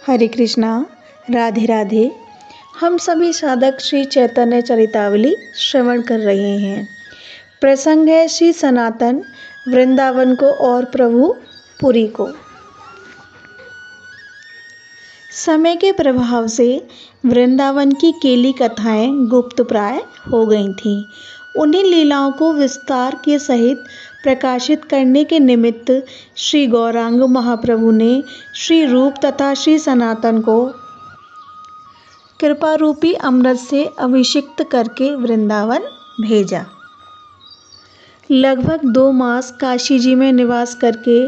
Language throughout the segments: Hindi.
हरे कृष्णा। राधे राधे। हम सभी साधक श्री चैतन्य चरितावली श्रवण कर रहे हैं। प्रसंग है श्री सनातन वृंदावन को और प्रभु पुरी को। समय के प्रभाव से वृंदावन की केली कथाएं गुप्त प्राय हो गई थीं। उन्हीं लीलाओं को विस्तार के सहित प्रकाशित करने के निमित्त श्री गौरांग महाप्रभु ने श्री रूप तथा श्री सनातन को कृपा रूपी अमृत से अभिषिक्त करके वृंदावन भेजा। लगभग 2 मास काशी जी में निवास करके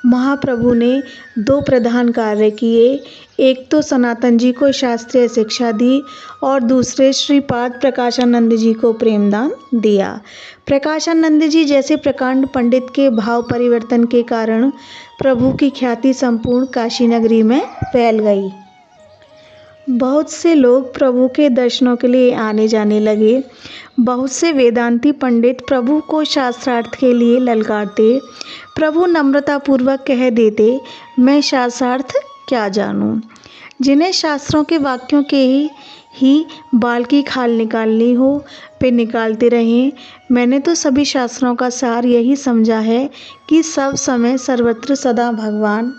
महाप्रभु ने 2 प्रधान कार्य किए। एक तो सनातन जी को शास्त्रीय शिक्षा दी और दूसरे श्रीपाद प्रकाशानंद जी को प्रेमदान दिया। प्रकाशानंद जी जैसे प्रकांड पंडित के भाव परिवर्तन के कारण प्रभु की ख्याति संपूर्ण काशी नगरी में फैल गई। बहुत से लोग प्रभु के दर्शनों के लिए आने जाने लगे। बहुत से वेदांती पंडित प्रभु को शास्त्रार्थ के लिए ललकारते। प्रभु नम्रतापूर्वक कह देते, मैं शास्त्रार्थ क्या जानूं। जिन्हें शास्त्रों के वाक्यों के ही बाल की खाल निकालनी हो वे निकालते रहें। मैंने तो सभी शास्त्रों का सार यही समझा है कि सब समय सर्वत्र सदा भगवान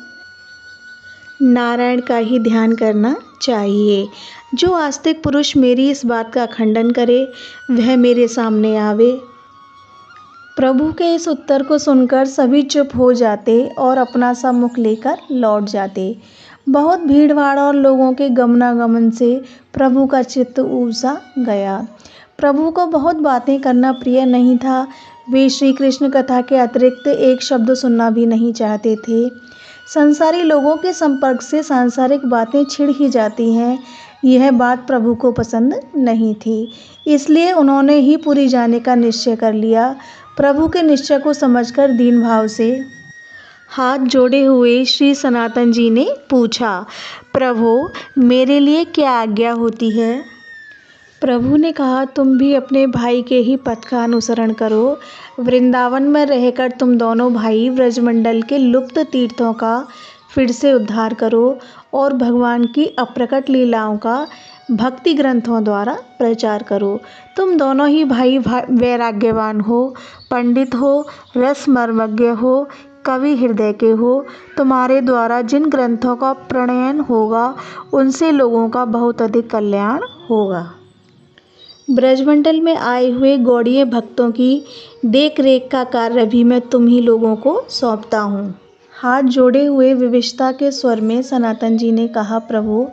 नारायण का ही ध्यान करना चाहिए। जो आस्तिक पुरुष मेरी इस बात का खंडन करे वह मेरे सामने आवे। प्रभु के इस उत्तर को सुनकर सभी चुप हो जाते और अपना सा मुख लेकर लौट जाते। बहुत भीड़भाड़ और लोगों के गमनागमन से प्रभु का चित्त ऊब सा गया। प्रभु को बहुत बातें करना प्रिय नहीं था। वे श्री कृष्ण कथा के अतिरिक्त एक शब्द सुनना भी नहीं चाहते थे। संसारी लोगों के संपर्क से सांसारिक बातें छिड़ ही जाती हैं। यह बात प्रभु को पसंद नहीं थी, इसलिए उन्होंने ही पुरी जाने का निश्चय कर लिया। प्रभु के निश्चय को समझकर दीन भाव से हाथ जोड़े हुए श्री सनातन जी ने पूछा, प्रभु मेरे लिए क्या आज्ञा होती है। प्रभु ने कहा, तुम भी अपने भाई के ही पथ का अनुसरण करो। वृंदावन में रहकर तुम दोनों भाई ब्रजमंडल के लुप्त तीर्थों का फिर से उद्धार करो और भगवान की अप्रकट लीलाओं का भक्ति ग्रंथों द्वारा प्रचार करो। तुम दोनों ही भाई वैराग्यवान हो, पंडित हो, रसमर्मज्ञ हो, कवि हृदय के हो। तुम्हारे द्वारा जिन ग्रंथों का प्रणयन होगा उनसे लोगों का बहुत अधिक कल्याण होगा। ब्रजमंडल में आए हुए गौड़ीय भक्तों की देख रेख का कार्य भी मैं तुम ही लोगों को सौंपता हूँ। हाथ जोड़े हुए विविशता के स्वर में सनातन जी ने कहा, प्रभु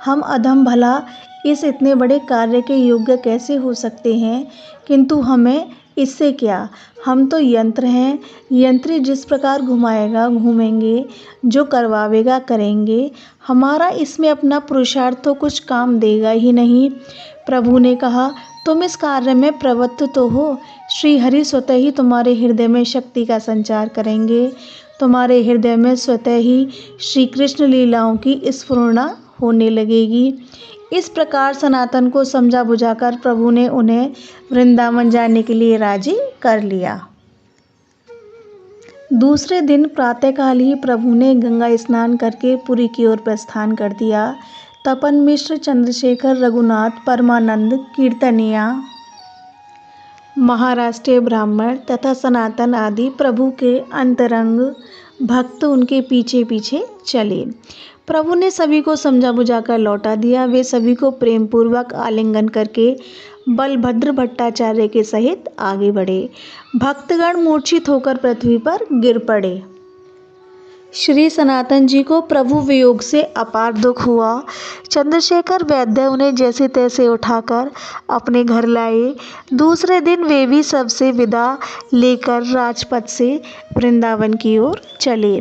हम अधम भला इस इतने बड़े कार्य के योग्य कैसे हो सकते हैं, किंतु हमें इससे क्या। हम तो यंत्र हैं। यंत्री जिस प्रकार घुमाएगा घूमेंगे, जो करवावेगा करेंगे। हमारा इसमें अपना पुरुषार्थ तो कुछ काम देगा ही नहीं। प्रभु ने कहा, तुम इस कार्य में प्रवृत्त तो हो। श्री हरि स्वतः ही तुम्हारे हृदय में शक्ति का संचार करेंगे। तुम्हारे हृदय में स्वतः ही श्री कृष्ण लीलाओं की स्फुरना होने लगेगी। इस प्रकार सनातन को समझा बुझाकर प्रभु ने उन्हें वृंदावन जाने के लिए राजी कर लिया। दूसरे दिन प्रातःकाल ही प्रभु ने गंगा स्नान करके पुरी की ओर प्रस्थान कर दिया। तपन मिश्र, चंद्रशेखर, रघुनाथ, परमानंद, कीर्तनिया, महाराष्ट्रीय ब्राह्मण तथा सनातन आदि प्रभु के अंतरंग भक्त उनके पीछे पीछे चले। प्रभु ने सभी को समझा बुझाकर लौटा दिया। वे सभी को प्रेम पूर्वक आलिंगन करके बलभद्र भट्टाचार्य के सहित आगे बढ़े। भक्तगण मूर्छित होकर पृथ्वी पर गिर पड़े। श्री सनातन जी को प्रभु वियोग से अपार दुख हुआ। चंद्रशेखर वैद्य उन्हें जैसे तैसे उठाकर अपने घर लाए। दूसरे दिन वे भी सबसे विदा लेकर राजपथ से वृंदावन की ओर चले।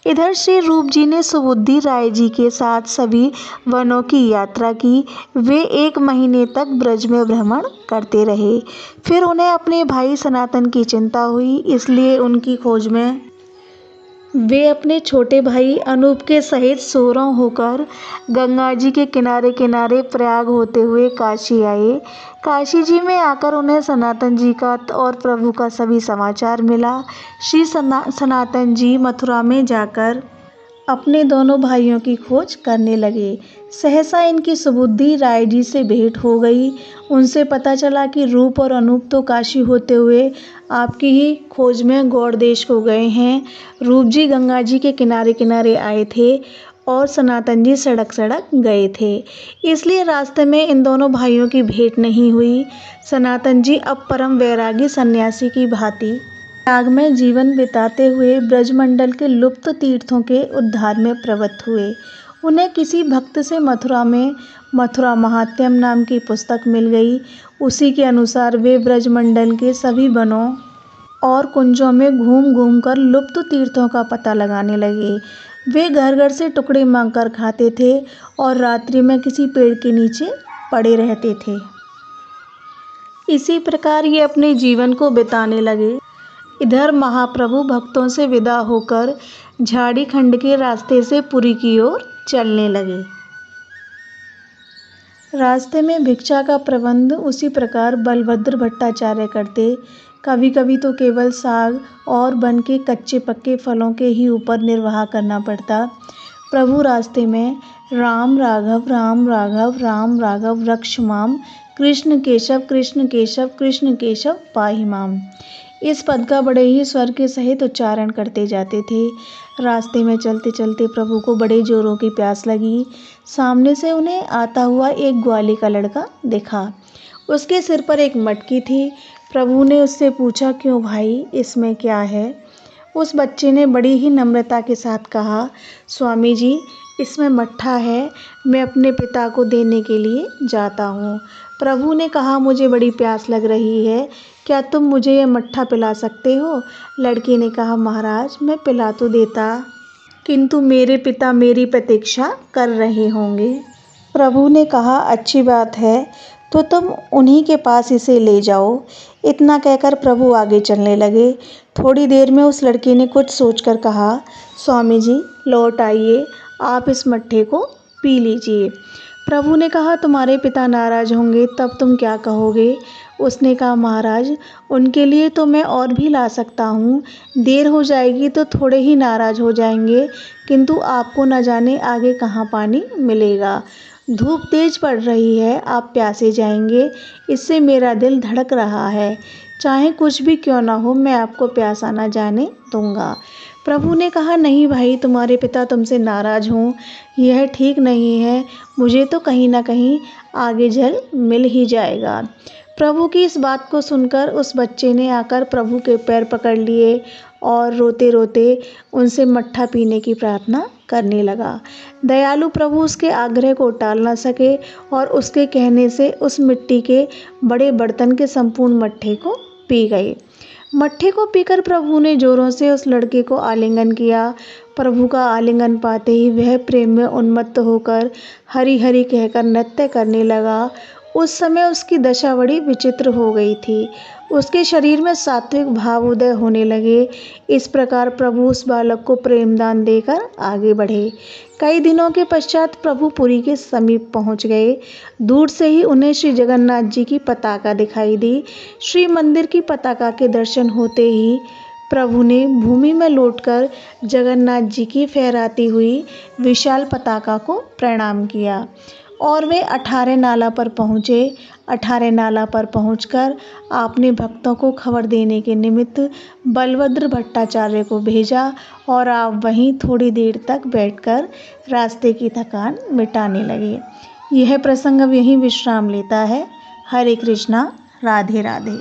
इधर श्री रूप जी ने सुबुद्धि राय जी के साथ सभी वनों की यात्रा की। वे 1 महीने तक ब्रज में भ्रमण करते रहे। फिर उन्हें अपने भाई सनातन की चिंता हुई, इसलिए उनकी खोज में वे अपने छोटे भाई अनूप के सहित सोरों होकर गंगा जी के किनारे किनारे प्रयाग होते हुए काशी आए। काशी जी में आकर उन्हें सनातन जी का और प्रभु का सभी समाचार मिला। श्री सनातन जी मथुरा में जाकर अपने दोनों भाइयों की खोज करने लगे। सहसा इनकी सुबुद्धि राय जी से भेंट हो गई। उनसे पता चला कि रूप और अनूप तो काशी होते हुए आपकी ही खोज में गौड़ देश को गए हैं। रूप जी गंगा जी के किनारे किनारे आए थे और सनातन जी सड़क सड़क गए थे, इसलिए रास्ते में इन दोनों भाइयों की भेंट नहीं हुई। सनातन जी अब परम वैरागी सन्यासी की भांति त्याग में जीवन बिताते हुए ब्रजमंडल के लुप्त तीर्थों के उद्धार में प्रवृत्त हुए। उन्हें किसी भक्त से मथुरा में मथुरा महात्म्यम नाम की पुस्तक मिल गई। उसी के अनुसार वे ब्रजमंडल के सभी वनों और कुंजों में घूम घूम कर लुप्त तीर्थों का पता लगाने लगे। वे घर घर से टुकड़े मांगकर खाते थे और रात्रि में किसी पेड़ के नीचे पड़े रहते थे। इसी प्रकार ये अपने जीवन को बिताने लगे। इधर महाप्रभु भक्तों से विदा होकर झाड़ीखंड के रास्ते से पुरी की ओर चलने लगे। रास्ते में भिक्षा का प्रबंध उसी प्रकार बलभद्र भट्टाचार्य करते। कभी कभी तो केवल साग और वन के कच्चे पक्के फलों के ही ऊपर निर्वाह करना पड़ता। प्रभु रास्ते में राम राघव राम राघव राम राघव रक्ष माम, कृष्ण केशव कृष्ण केशव कृष्ण केशव पाहि माम, इस पद का बड़े ही स्वर के सहित उच्चारण करते जाते थे। रास्ते में चलते चलते प्रभु को बड़े जोरों की प्यास लगी। सामने से उन्हें आता हुआ एक ग्वाले का लड़का दिखा। उसके सिर पर एक मटकी थी। प्रभु ने उससे पूछा, क्यों भाई, इसमें क्या है? उस बच्चे ने बड़ी ही नम्रता के साथ कहा, स्वामी जी, इसमें मट्ठा है, मैं अपने पिता को देने के लिए जाता हूँ। प्रभु ने कहा, मुझे बड़ी प्यास लग रही है, क्या तुम मुझे यह मट्ठा पिला सकते हो? लड़के ने कहा, महाराज, मैं पिला तो देता, किंतु मेरे पिता मेरी प्रतीक्षा कर रहे होंगे। प्रभु ने कहा, अच्छी बात है, तो तुम उन्हीं के पास इसे ले जाओ। इतना कहकर प्रभु आगे चलने लगे। थोड़ी देर में उस लड़के ने कुछ सोचकर कहा, स्वामी जी, लौट आइए, आप इस मट्ठे को पी लीजिए। प्रभु ने कहा, तुम्हारे पिता नाराज होंगे, तब तुम क्या कहोगे? उसने कहा, महाराज, उनके लिए तो मैं और भी ला सकता हूँ, देर हो जाएगी तो थोड़े ही नाराज हो जाएंगे, किंतु आपको न जाने आगे कहाँ पानी मिलेगा। धूप तेज पड़ रही है, आप प्यासे जाएंगे, इससे मेरा दिल धड़क रहा है, चाहे कुछ भी क्यों ना हो, मैं आपको प्यासा न जाने दूंगा। प्रभु ने कहा, नहीं भाई, तुम्हारे पिता तुमसे नाराज हों, यह ठीक नहीं है, मुझे तो कहीं ना कहीं आगे जल मिल ही जाएगा। प्रभु की इस बात को सुनकर उस बच्चे ने आकर प्रभु के पैर पकड़ लिए और रोते रोते उनसे मट्ठा पीने की प्रार्थना करने लगा। दयालु प्रभु उसके आग्रह को टाल न सके और उसके कहने से उस मिट्टी के बड़े बर्तन के संपूर्ण मट्ठे को पी गए। मट्ठे को पीकर प्रभु ने जोरों से उस लड़के को आलिंगन किया। प्रभु का आलिंगन पाते ही वह प्रेम में उन्मत्त होकर हरि हरि कहकर नृत्य करने लगा। उस समय उसकी दशा बड़ी विचित्र हो गई थी। उसके शरीर में सात्विक भाव उदय होने लगे। इस प्रकार प्रभु उस बालक को प्रेमदान देकर आगे बढ़े। कई दिनों के पश्चात प्रभु पुरी के समीप पहुंच गए। दूर से ही उन्हें श्री जगन्नाथ जी की पताका दिखाई दी। श्री मंदिर की पताका के दर्शन होते ही प्रभु ने भूमि में लौटकर जगन्नाथ जी की फहराती हुई विशाल पताका को प्रणाम किया और वे 18 नाला पर पहुँचे। 18 नाला पर पहुंचकर आपने भक्तों को खबर देने के निमित्त बलभद्र भट्टाचार्य को भेजा और आप वहीं थोड़ी देर तक बैठकर रास्ते की थकान मिटाने लगे। यह प्रसंग अब यहीं विश्राम लेता है। हरे कृष्णा, राधे राधे।